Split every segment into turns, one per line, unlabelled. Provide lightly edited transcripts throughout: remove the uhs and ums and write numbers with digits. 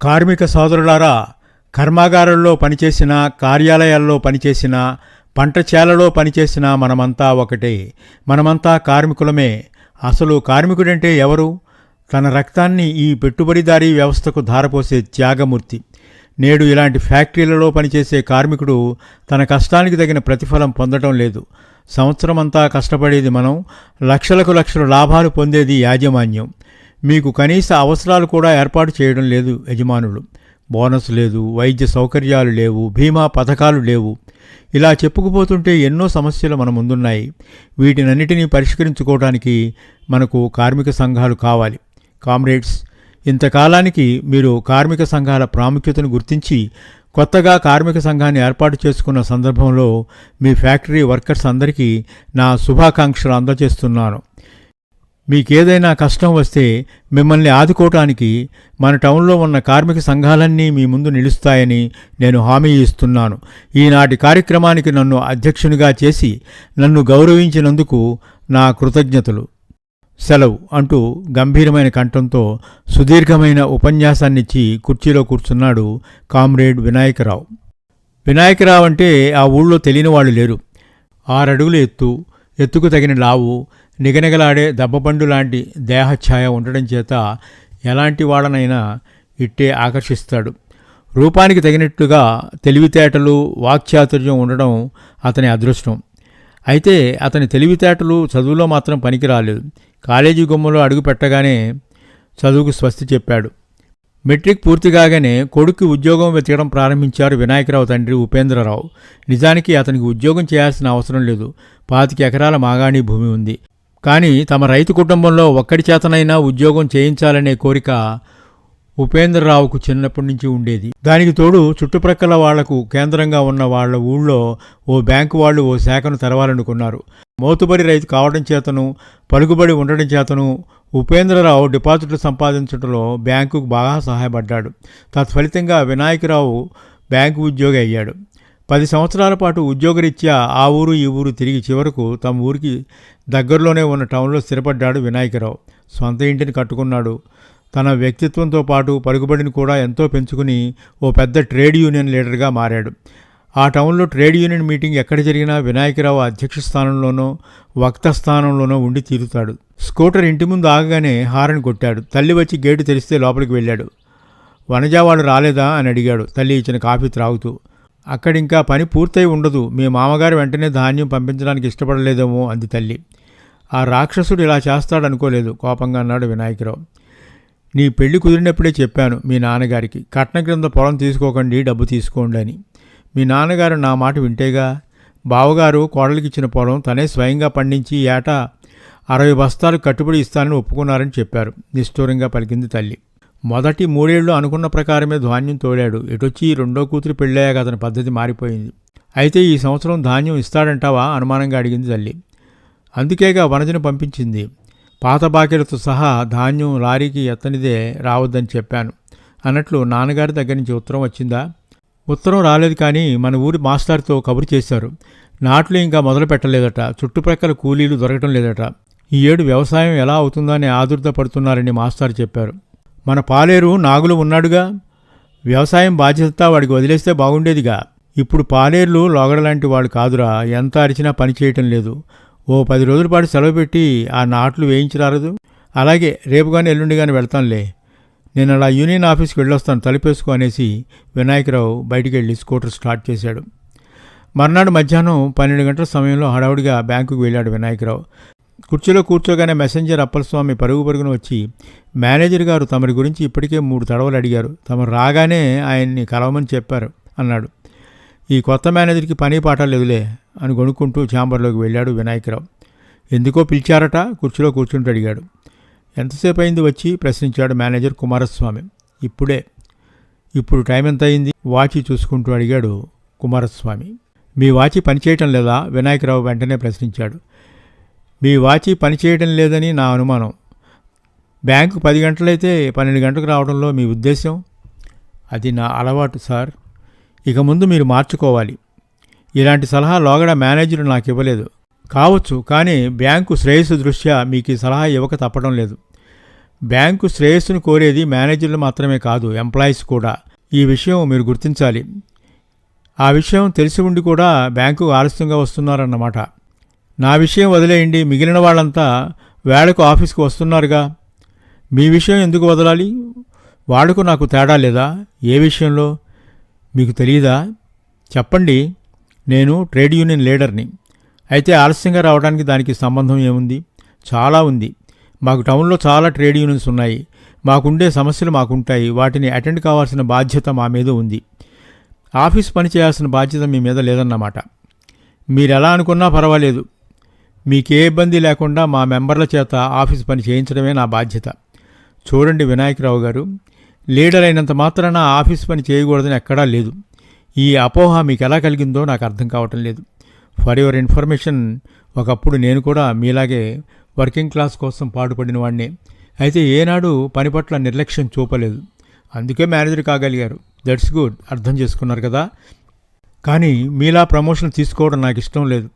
కార్మిక సోదరులారా, కర్మాగారాల్లో పనిచేసిన, కార్యాలయాల్లో పనిచేసిన, పంట చేలలో పనిచేసిన మనమంతా ఒకటే. మనమంతా కార్మికులమే. అసలు కార్మికుడంటే ఎవరు? తన రక్తాన్ని ఈ పెట్టుబడిదారీ వ్యవస్థకు ధారపోసే త్యాగమూర్తి. నేడు ఇలాంటి ఫ్యాక్టరీలలో పనిచేసే కార్మికుడు తన కష్టానికి తగిన ప్రతిఫలం పొందడం లేదు. సంవత్సరమంతా కష్టపడేది మనం, లక్షలకు లక్షల లాభాలు పొందేది యాజమాన్యం. మీకు కనీస అవసరాలు కూడా ఏర్పాటు చేయడం లేదు యజమానులు. బోనస్ లేదు, వైద్య సౌకర్యాలు లేవు, బీమా పథకాలు లేవు. ఇలా చెప్పుకుపోతుంటే ఎన్నో సమస్యలు మన ముందున్నాయి. వీటినన్నిటినీ పరిష్కరించుకోవడానికి మనకు కార్మిక సంఘాలు కావాలి. కామ్రేడ్స్, ఇంతకాలానికి మీరు కార్మిక సంఘాల ప్రాముఖ్యతను గుర్తించి కొత్తగా కార్మిక సంఘాన్ని ఏర్పాటు చేసుకున్న సందర్భంలో మీ ఫ్యాక్టరీ వర్కర్స్ అందరికీ నా శుభాకాంక్షలు అందజేస్తున్నాను. మీకేదైనా కష్టం వస్తే మిమ్మల్ని ఆదుకోవటానికి మన టౌన్లో ఉన్న కార్మిక సంఘాలన్నీ మీ ముందు నిలుస్తాయని నేను హామీ ఇస్తున్నాను. ఈనాటి కార్యక్రమానికి నన్ను అధ్యక్షునిగా చేసి నన్ను గౌరవించినందుకు నా కృతజ్ఞతలు. సెలవు అంటూ గంభీరమైన కంఠంతో సుదీర్ఘమైన ఉపన్యాసాన్నిచ్చి కుర్చీలో కూర్చున్నాడు కామ్రేడ్ వినాయకరావు. వినాయకరావు అంటే ఆ ఊళ్ళో తెలియని వాళ్ళు లేరు. 6 అడుగుల ఎత్తుకు తగిన లావు, నిగనిగలాడే దబ్బబండు లాంటి దేహఛాయ ఉండడం చేత ఎలాంటి వాళ్ళనైనా ఇట్టే ఆకర్షిస్తాడు. రూపానికి తగినట్టుగా తెలివితేటలు, వాక్చాతుర్యం ఉండడం అతని అదృష్టం. అయితే అతని తెలివితేటలు చదువులో మాత్రం పనికి రాలేదు. కాలేజీ గుమ్మలో అడుగు పెట్టగానే చదువుకు స్వస్తి చెప్పాడు. మెట్రిక్ పూర్తి కాగానే కొడుక్కి ఉద్యోగం వెతకడం ప్రారంభించారు వినాయకరావు తండ్రి ఉపేంద్రరావు. నిజానికి అతనికి ఉద్యోగం చేయాల్సిన అవసరం లేదు. 25 ఎకరాల మాగాణి భూమి ఉంది. కానీ తమ రైతు కుటుంబంలో ఒక్కడి చేతనైనా ఉద్యోగం చేయించాలనే కోరిక ఉపేంద్రరావుకు చిన్నప్పటి నుంచి ఉండేది. దానికి తోడు చుట్టుప్రక్కల వాళ్లకు కేంద్రంగా ఉన్న వాళ్ల ఊళ్ళో ఓ బ్యాంకు వాళ్ళు ఓ శాఖను తెరవాలనుకున్నారు. మోతుబరి రైతు కావడం చేతను, పలుకుబడి ఉండడం చేతను ఉపేంద్రరావు డిపాజిట్లు సంపాదించడంలో బ్యాంకుకు బాగా సహాయపడ్డాడు. తత్ఫలితంగా వినాయకరావు బ్యాంకు ఉద్యోగి అయ్యాడు. 10 సంవత్సరాల పాటు ఉద్యోగరీత్యా ఆ ఊరు ఈ ఊరు తిరిగి చివరకు తమ ఊరికి దగ్గరలోనే ఉన్న టౌన్లో స్థిరపడ్డాడు వినాయకరావు. సొంత ఇంటిని కట్టుకున్నాడు. తన వ్యక్తిత్వంతో పాటు పలుకుబడిని కూడా ఎంతో పెంచుకుని ఓ పెద్ద ట్రేడ్ యూనియన్ లీడర్గా మారాడు. ఆ టౌన్లో ట్రేడ్ యూనియన్ మీటింగ్ ఎక్కడ జరిగినా వినాయకరావు అధ్యక్ష స్థానంలోనో వక్త స్థానంలోనో ఉండి తీరుతాడు. స్కూటర్ ఇంటి ముందు ఆగగానే హారన్ కొట్టాడు. తల్లి వచ్చి గేటు తెరిస్తే లోపలికి వెళ్ళాడు. వనజావాడు రాలేదా అని అడిగాడు తల్లి ఇచ్చిన కాఫీ త్రాగుతూ. అక్కడింకా పని పూర్తయి ఉండదు, మీ మామగారు వెంటనే ధాన్యం పంపించడానికి ఇష్టపడలేదేమో అంది తల్లి. ఆ రాక్షసుడు ఇలా చేస్తాడనుకోలేదు కోపంగా అన్నాడు వినాయకరావు. నీ పెళ్లి కుదిరినప్పుడే చెప్పాను మీ నాన్నగారికి, కట్నం క్రింద పొలం తీసుకోకండి, డబ్బు తీసుకోండి అని. మీ నాన్నగారు నా మాట వింటేగా. బావగారు కోడలికిచ్చిన పొలం తనే స్వయంగా పండించి ఏటా 60 బస్తాలు కట్టుబడి ఇస్తానని ఒప్పుకున్నారని చెప్పారు నిష్ఠూరంగా పలికింది తల్లి. మొదటి 3 ఏళ్ళు అనుకున్న ప్రకారమే ధాన్యం తోలాడు. ఎటొచ్చి రెండో కూతురు పెళ్ళాక అతని పద్ధతి మారిపోయింది. అయితే ఈ సంవత్సరం ధాన్యం ఇస్తాడంటావా అనుమానంగా అడిగింది తల్లి. అందుకేగా వనజను పంపించింది. పాత బాకీలతో సహా ధాన్యం లారీకి ఎత్తనిదే రావద్దని చెప్పాను అన్నట్లు నాన్నగారి దగ్గర నుంచి ఉత్తరం వచ్చిందా? ఉత్తరం రాలేదు, కానీ మన ఊరి మాస్టర్తో కబురు చేశారు. నాట్లు ఇంకా మొదలు పెట్టలేదట. చుట్టుప్రక్కల కూలీలు దొరకటం లేదట. ఈ ఏడు వ్యవసాయం ఎలా అవుతుందని ఆదుర్ద పడుతున్నారని మాస్టర్ చెప్పారు. మన పాలేరు నాగులు ఉన్నాడుగా, వ్యవసాయం బాధ్యత వాడికి వదిలేస్తే బాగుండేదిగా. ఇప్పుడు పాలేరులు లోగడలాంటి వాడు కాదురా, ఎంత అరిచినా పని చేయటం లేదు. ఓ 10 రోజుల పాటు సెలవు పెట్టి ఆ నాట్లు వేయించరారదు? అలాగే రేపు కానీ ఎల్లుండి కానీ వెళ్తానులే. నేను అలా యూనియన్ ఆఫీస్కి వెళ్ళొస్తాను, తలుపేసుకో అనేసి వినాయకరావు బయటికి వెళ్ళి స్కూటర్ స్టార్ట్ చేశాడు. మర్నాడు మధ్యాహ్నం 12 గంటల సమయంలో హడావుడిగా బ్యాంకుకు వెళ్ళాడు వినాయకరావు. కుర్చీలో కూర్చోగానే మెసెంజర్ అప్పలస్వామి పరుగున వచ్చి, మేనేజర్ గారు తమరి గురించి ఇప్పటికే 3 తడవలు అడిగారు, తమరు రాగానే ఆయన్ని కలవమని చెప్పారు అన్నాడు. ఈ కొత్త మేనేజర్కి పని పాట లేదులే అని గొనుక్కుంటూ ఛాంబర్లోకి వెళ్ళాడు వినాయకరావు. ఎందుకో పిలిచారట? కుర్చీలో కూర్చుంటూ అడిగాడు. ఎంతసేపు అయింది వచ్చి ప్రశ్నించాడు మేనేజర్ కుమారస్వామి. ఇప్పుడే. ఇప్పుడు టైం ఎంత అయింది? వాచి చూసుకుంటూ అడిగాడు కుమారస్వామి. మీ వాచి పనిచేయటం లేదా? వినాయకరావు వెంటనే ప్రశ్నించాడు. మీ వాచి పనిచేయటం లేదని నా అనుమానం. బ్యాంకు 10 గంటలైతే 12 గంటలకు రావడంలో మీ ఉద్దేశం? అది నా అలవాటు సార్. ఇక ముందు మీరు మార్చుకోవాలి. ఇలాంటి సలహా లోగడ మేనేజరు నాకు ఇవ్వలేదు. కావచ్చు, కానీ బ్యాంకు శ్రేయస్సు దృష్ట్యా మీకు ఈ సలహా ఇవ్వక తప్పడం లేదు. బ్యాంకు శ్రేయస్సును కోరేది మేనేజర్లు మాత్రమే కాదు, ఎంప్లాయీస్ కూడా. ఈ విషయం మీరు గుర్తించాలి. ఆ విషయం తెలిసి ఉండి కూడా బ్యాంకు ఆలస్యంగా వస్తున్నారన్నమాట. నా విషయం వదిలేయండి, మిగిలిన వాళ్ళంతా వేళకు ఆఫీస్కి వస్తున్నారుగా. మీ విషయం ఎందుకు వదలాలి? వాళ్లకు నాకు తేడా లేదా? ఏ విషయంలో మీకు తెలియదా? చెప్పండి. నేను ట్రేడ్ యూనియన్ లీడర్ని. అయితే ఆలస్యంగా రావడానికి దానికి సంబంధం ఏముంది? చాలా ఉంది. మాకు టౌన్లో చాలా ట్రేడ్ యూనియన్స్ ఉన్నాయి. మాకుండే సమస్యలు మాకుంటాయి. వాటిని అటెండ్ కావాల్సిన బాధ్యత మా మీద ఉంది. ఆఫీస్ పని చేయాల్సిన బాధ్యత మీ మీద లేదన్నమాట. మీరెలా అనుకున్నా పర్వాలేదు. మీకే ఇబ్బంది లేకుండా మా మెంబర్ల చేత ఆఫీస్ పని చేయించడమే నా బాధ్యత. చూడండి వినాయకరావు గారు, లీడర్ అయినంత మాత్రాన ఆఫీస్ పని చేయకూడదని ఎక్కడా లేదు. ఈ అపోహ మీకు ఎలా కలిగిందో నాకు అర్థం కావటం లేదు. ఫర్ యువర్ ఇన్ఫర్మేషన్, ఒకప్పుడు నేను కూడా మీలాగే వర్కింగ్ క్లాస్ కోసం పాటుపడిన వాడినే. అయితే ఏనాడు పని పట్ల నిర్లక్ష్యం చూపలేదు. అందుకే మేనేజర్ కాగలిగారు. That's good. అర్థం చేసుకున్నారు కదా. కానీ మీలా ప్రమోషన్ తీసుకోవడం నాకు ఇష్టం లేదు.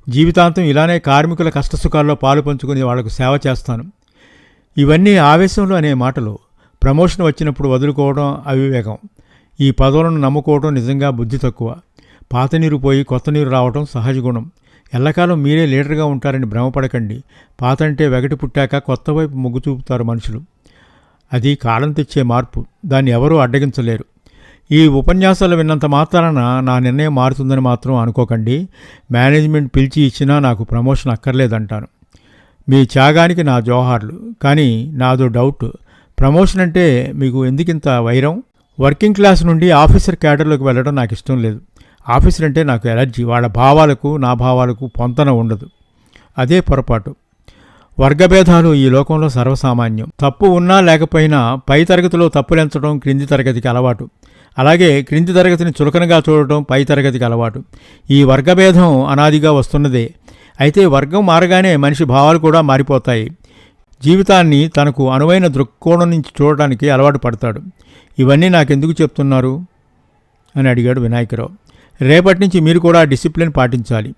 జీవితాంతం ఇలానే కార్మికుల కష్టసుఖాల్లో పాలు పంచుకుని వాళ్లకు సేవ చేస్తాను. ఇవన్నీ ఆవేశంలో అనే మాటలు. ప్రమోషన్ వచ్చినప్పుడు వదులుకోవడం అవివేకం. ఈ పదవులను నమ్ముకోవడం నిజంగా బుద్ధి తక్కువ. పాత నీరు పోయి కొత్త నీరు రావడం సహజ గుణం. ఎల్లకాలం మీరే లీడర్గా ఉంటారని భ్రమపడకండి. పాత అంటే వెగటి పుట్టాక కొత్త వైపు మొగ్గు చూపుతారు మనుషులు. అది కాలం తెచ్చే మార్పు. దాన్ని ఎవరూ అడ్డగించలేరు. ఈ ఉపన్యాసాలు విన్నంత మాత్రాన నా నిర్ణయం మారుతుందని మాత్రం అనుకోకండి. మేనేజ్మెంట్ పిలిచి ఇచ్చినా నాకు ప్రమోషన్ అక్కర్లేదంటాను. మీ త్యాగానికి నా జోహార్లు. కానీ నాదో డౌట్. ప్రమోషన్ అంటే మీకు ఎందుకింత వైరం? వర్కింగ్ క్లాస్ నుండి ఆఫీసర్ క్యాడర్లోకి వెళ్ళడం నాకు ఇష్టం లేదు. ఆఫీసర్ అంటే నాకు ఎలర్జీ. వాళ్ళ భావాలకు నా భావాలకు పొంతన ఉండదు. అదే పొరపాటు. వర్గభేదాలు ఈ లోకంలో సర్వసామాన్యం. తప్పు ఉన్నా లేకపోయినా పై తరగతిలో తప్పులెంచడం క్రింది తరగతికి అలవాటు. అలాగే క్రింది తరగతిని చులకనగా చూడటం పై తరగతికి అలవాటు. ఈ వర్గభేదం అనాదిగా వస్తున్నదే. అయితే వర్గం మారగానే మనిషి భావాలు కూడా మారిపోతాయి. జీవితాన్ని తనకు అనువైన దృక్కోణం నుంచి చూడడానికి అలవాటు పడతాడు. ఇవన్నీ నాకెందుకు చెప్తున్నారు అని అడిగాడు వినాయకరావు. రేపటి నుంచి మీరు కూడా డిసిప్లిన్ పాటించాలి.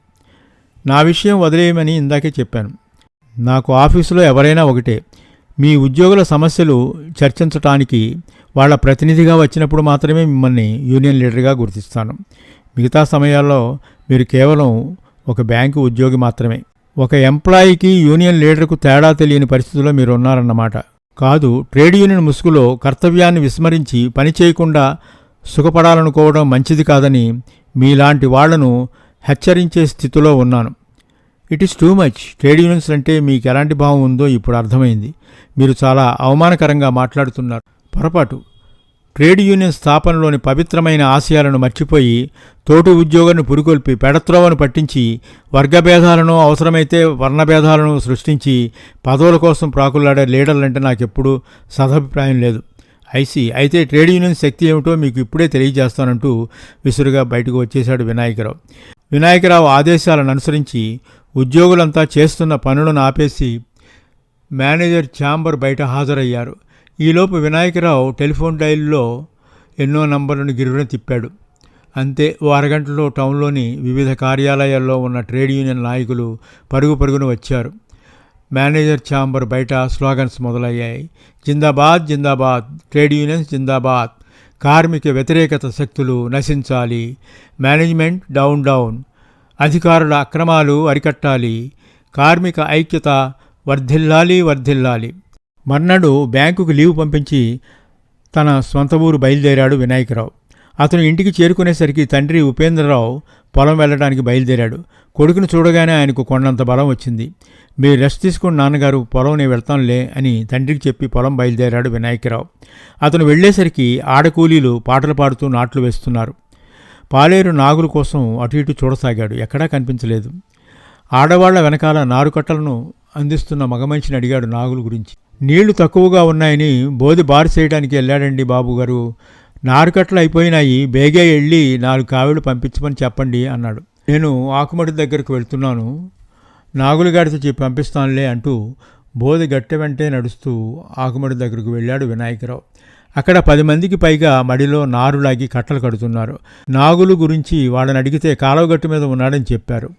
నా విషయం వదిలేయమని ఇందాకే చెప్పాను. నాకు ఆఫీసులో ఎవరైనా ఒకటే. మీ ఉద్యోగుల సమస్యలు చర్చించటానికి వాళ్ళ ప్రతినిధిగా వచ్చినప్పుడు మాత్రమే మిమ్మల్ని యూనియన్ లీడర్గా గుర్తిస్తాను. మిగతా సమయాల్లో మీరు కేవలం ఒక బ్యాంకు ఉద్యోగి మాత్రమే. ఒక ఎంప్లాయీకి యూనియన్ లీడర్కు తేడా తెలియని పరిస్థితుల్లో మీరు ఉన్నారన్నమాట. కాదు, ట్రేడ్ యూనియన్ ముసుగులో కర్తవ్యాన్ని విస్మరించి పని చేయకుండా సుఖపడాలనుకోవడం మంచిది కాదని మీలాంటి వాళ్లను హెచ్చరించే స్థితిలో ఉన్నాను. It is too much. Trade unions అంటే మీకు ఎలాంటి భావం ఉందో ఇప్పుడు అర్థమైంది. మీరు చాలా అవమానకరంగా మాట్లాడుతున్నారు. పొరపాటు. ట్రేడ్ యూనియన్ స్థాపనలోని పవిత్రమైన ఆశయాలను మర్చిపోయి తోటి ఉద్యోగాన్ని పురికొల్పి పెడత్రోవను పట్టించి వర్గభేదాలను అవసరమైతే వర్ణభేదాలను సృష్టించి పదవుల కోసం ప్రాకులాడే లీడర్లంటే నాకెప్పుడూ సదభిప్రాయం లేదు. అయితే ట్రేడ్ యూనియన్ శక్తి ఏమిటో మీకు ఇప్పుడే తెలియజేస్తానంటూ విసురుగా బయటకు వచ్చేశాడు వినాయకరావు. వినాయకరావు ఆదేశాలను అనుసరించి ఉద్యోగులంతా చేస్తున్న పనులను ఆపేసి మేనేజర్ ఛాంబర్ బయట హాజరయ్యారు. ఈలోపు వినాయకరావు టెలిఫోన్ డైల్లో ఎన్నో నంబర్లను గిరున తిప్పాడు. అంతే, ఓ అరగంటలో టౌన్లోని వివిధ కార్యాలయాల్లో ఉన్న ట్రేడ్ యూనియన్ నాయకులు పరుగున వచ్చారు. మేనేజర్ ఛాంబర్ బయట స్లోగన్స్ మొదలయ్యాయి. జిందాబాద్ జిందాబాద్, ట్రేడ్ యూనియన్స్ జిందాబాద్, కార్మిక వ్యతిరేకత శక్తులు నశించాలి, మేనేజ్మెంట్ డౌన్ డౌన్, అధికారుల అక్రమాలు అరికట్టాలి, కార్మిక ఐక్యత వర్ధిల్లాలి వర్ధిల్లాలి. మర్నాడు బ్యాంకుకు లీవ్ పంపించి తన స్వంత ఊరు బయలుదేరాడు వినాయకరావు. అతను ఇంటికి చేరుకునేసరికి తండ్రి ఉపేంద్రరావు పొలం వెళ్ళడానికి బయలుదేరాడు. కొడుకును చూడగానే ఆయనకు కొండంత బలం వచ్చింది. మీరు రెస్ట్ తీసుకుని నాన్నగారు, పొలం నేను వెళ్తానులే అని తండ్రికి చెప్పి పొలం బయలుదేరాడు వినాయకరావు. అతను వెళ్లేసరికి ఆడకూలీలు పాటలు పాడుతూ నాట్లు వేస్తున్నారు. పాలేరు నాగుల కోసం అటు ఇటు చూడసాగాడు. ఎక్కడా కనిపించలేదు. ఆడవాళ్ల వెనకాల నారుకట్టలను అందిస్తున్న మగమనిషిని అడిగాడు నాగుల గురించి. నీళ్లు తక్కువగా ఉన్నాయని బోధి బారు చేయడానికి వెళ్ళాడండి బాబుగారు. నారుకట్టలు అయిపోయినాయి, బేగే వెళ్ళి 4 కావిళ్ళు పంపించమని చెప్పండి అన్నాడు. నేను ఆకుమడి దగ్గరకు వెళ్తున్నాను, నాగులగాడితో చెప్పి పంపిస్తానులే అంటూ బోధి గట్టె వెంటే నడుస్తూ ఆకుమడి దగ్గరకు వెళ్ళాడు వినాయకరావు. అక్కడ 10 మందికి పైగా మడిలో నారులాగి కట్టలు కడుతున్నారు. నాగులు గురించి వాళ్ళని అడిగితే కాలువగట్టు మీద ఉన్నాడని చెప్పారు.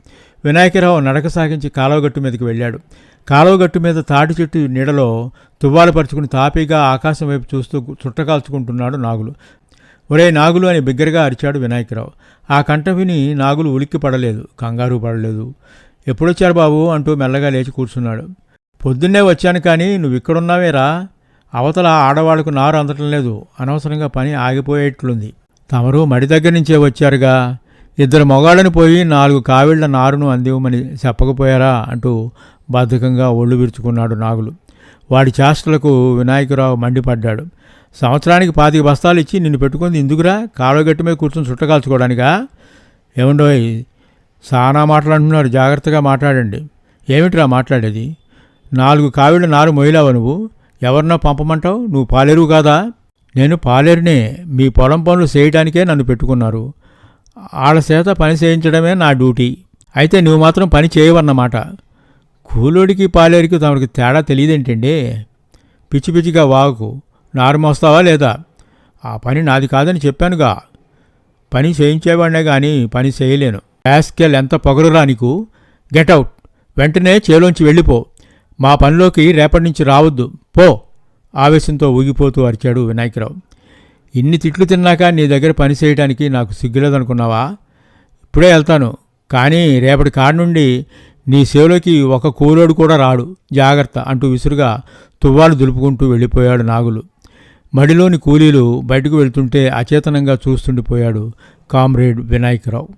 వినాయకరావు నడక సాగించి కాలువగట్టు మీదకి వెళ్ళాడు. కాలువగట్టు మీద తాటి చెట్టు నీడలో తువ్వాలు పరుచుకుని తాపీగా ఆకాశం వైపు చూస్తూ చుట్టకాల్చుకుంటున్నాడు నాగులు. ఒరే నాగులు అని బిగ్గరగా అరిచాడు వినాయకరావు. ఆ కంట విని నాగులు ఉలిక్కి పడలేదు, కంగారు పడలేదు. ఎప్పుడొచ్చారు బాబు అంటూ మెల్లగా లేచి కూర్చున్నాడు. పొద్దున్నే వచ్చాను, కానీ నువ్వు ఇక్కడున్నావేరా? అవతల ఆడవాళ్లకు నారు అందటం లేదు, అనవసరంగా పని ఆగిపోయేట్లుంది. తమరు మడి దగ్గర నుంచే వచ్చారుగా, 2 మొగాళ్ళని పోయి 4 కావిళ్ల నారును అందివ్వమని చెప్పకపోయారా అంటూ బద్ధకంగా ఒళ్ళు విరుచుకున్నాడు నాగులు. వాడి చేష్టలకు వినాయకరావు మండిపడ్డాడు. సంవత్సరానికి 25 బస్తాలు ఇచ్చి నిన్ను పెట్టుకుంది ఇందుకురా? కాలువగట్టు మీద కూర్చొని చుట్టకాల్చుకోవడానికా? ఏమండోయ్, సానా మాట్లాడుతున్నారు, జాగ్రత్తగా మాట్లాడండి. ఏమిట్రా మాట్లాడేది? 4 కావిళ్ల నారు మొయ్యలావా నువ్వు? ఎవరినో పంపమంటావు? నువ్వు పాలేరు కాదా? నేను పాలేరునే. మీ పొలం పనులు చేయడానికే నన్ను పెట్టుకున్నారు. ఆళ్ళ చేత పని చేయించడమే నా డ్యూటీ. అయితే నువ్వు మాత్రం పని చేయవన్నమాట. కూలోడికి పాలేరుకి తమకి తేడా తెలియదేంటండి? పిచ్చి పిచ్చిగా వాగు. నారు మోస్తావా లేదా? ఆ పని నాది కాదని చెప్పానుగా. పని చేయించేవాడినే కానీ పని చేయలేను. యాస్కెల్, ఎంత పొగరురా నీకు? గెటౌట్, వెంటనే చేలోంచి వెళ్ళిపో. మా పనిలోకి రేపటి నుంచి రావద్దు, పో! ఆవేశంతో ఊగిపోతూ అరిచాడు వినాయకరావు. ఇన్ని తిట్లు తిన్నాక నీ దగ్గర పని చేయడానికి నాకు సిగ్గులేదనుకున్నావా? ఇప్పుడే వెళ్తాను, కానీ రేపటి కాడి నుండి నీ సేవలోకి ఒక కూలోడు కూడా రాడు, జాగ్రత్త అంటూ విసురుగా తువ్వాలు దులుపుకుంటూ వెళ్ళిపోయాడు నాగులు. మడిలోని కూలీలు బయటకు వెళ్తుంటే అచేతనంగా చూస్తుండిపోయాడు కామ్రేడ్ వినాయకరావు.